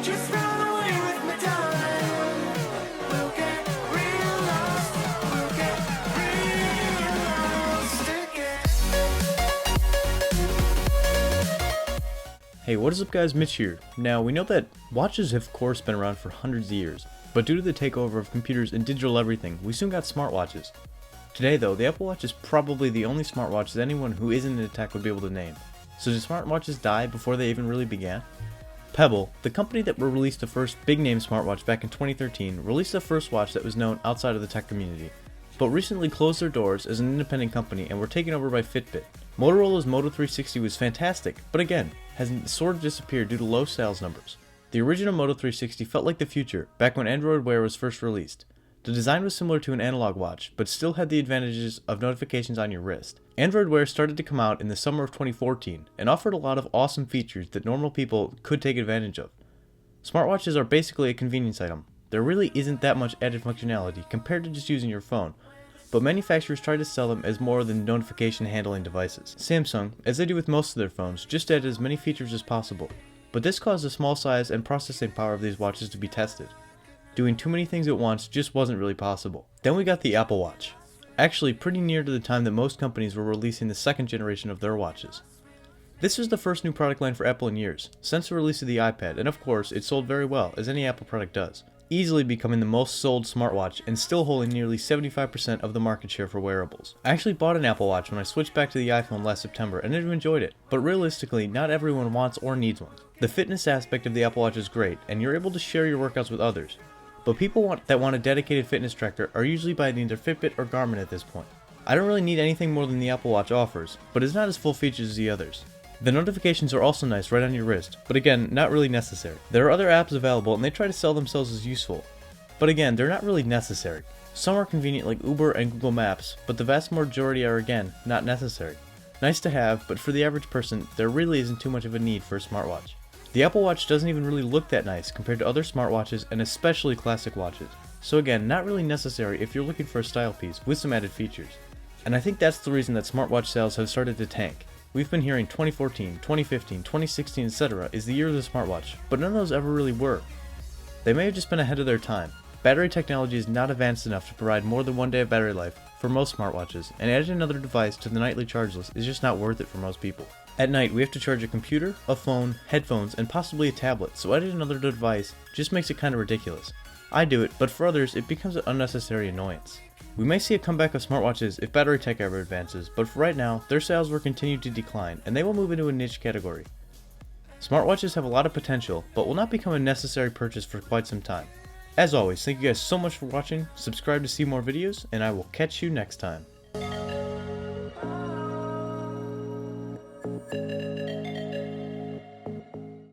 Just run away with me, darling. We'll get real lost. We'll get real lost again. Hey, what is up guys, Mitch here. Now, we know that watches have of course been around for hundreds of years, but due to the takeover of computers and digital everything, we soon got smartwatches. Today though, the Apple Watch is probably the only smartwatch that anyone who isn't in tech would be able to name. So did smartwatches die before they even really began? Pebble, the company that released the first big name smartwatch back in 2013, released the first watch that was known outside of the tech community, but recently closed their doors as an independent company and were taken over by Fitbit. Motorola's Moto 360 was fantastic, but again, has sort of disappeared due to low sales numbers. The original Moto 360 felt like the future, back when Android Wear was first released. The design was similar to an analog watch, but still had the advantages of notifications on your wrist. Android Wear started to come out in the summer of 2014, and offered a lot of awesome features that normal people could take advantage of. Smartwatches are basically a convenience item. There really isn't that much added functionality compared to just using your phone, but manufacturers try to sell them as more than notification handling devices. Samsung, as they do with most of their phones, just added as many features as possible, but this caused the small size and processing power of these watches to be tested. Doing too many things at once just wasn't really possible. Then we got the Apple Watch, actually pretty near to the time that most companies were releasing the second generation of their watches. This was the first new product line for Apple in years, since the release of the iPad, and of course it sold very well, as any Apple product does, easily becoming the most sold smartwatch and still holding nearly 75% of the market share for wearables. I actually bought an Apple Watch when I switched back to the iPhone last September and I've enjoyed it, but realistically not everyone wants or needs one. The fitness aspect of the Apple Watch is great and you're able to share your workouts with others, but people that want a dedicated fitness tracker are usually buying either Fitbit or Garmin at this point. I don't really need anything more than the Apple Watch offers, but it's not as full features as the others. The notifications are also nice right on your wrist, but again, not really necessary. There are other apps available and they try to sell themselves as useful, but again, they're not really necessary. Some are convenient like Uber and Google Maps, but the vast majority are again, not necessary. Nice to have, but for the average person, there really isn't too much of a need for a smartwatch. The Apple Watch doesn't even really look that nice compared to other smartwatches and especially classic watches. So again, not really necessary if you're looking for a style piece with some added features. And I think that's the reason that smartwatch sales have started to tank. We've been hearing 2014, 2015, 2016, etc. is the year of the smartwatch, but none of those ever really were. They may have just been ahead of their time. Battery technology is not advanced enough to provide more than 1 day of battery life for most smartwatches, and adding another device to the nightly charge list is just not worth it for most people. At night, we have to charge a computer, a phone, headphones, and possibly a tablet, so adding another device just makes it kinda ridiculous. I do it, but for others, it becomes an unnecessary annoyance. We may see a comeback of smartwatches if battery tech ever advances, but for right now, their sales will continue to decline, and they will move into a niche category. Smartwatches have a lot of potential, but will not become a necessary purchase for quite some time. As always, thank you guys so much for watching, subscribe to see more videos, and I will catch you next time.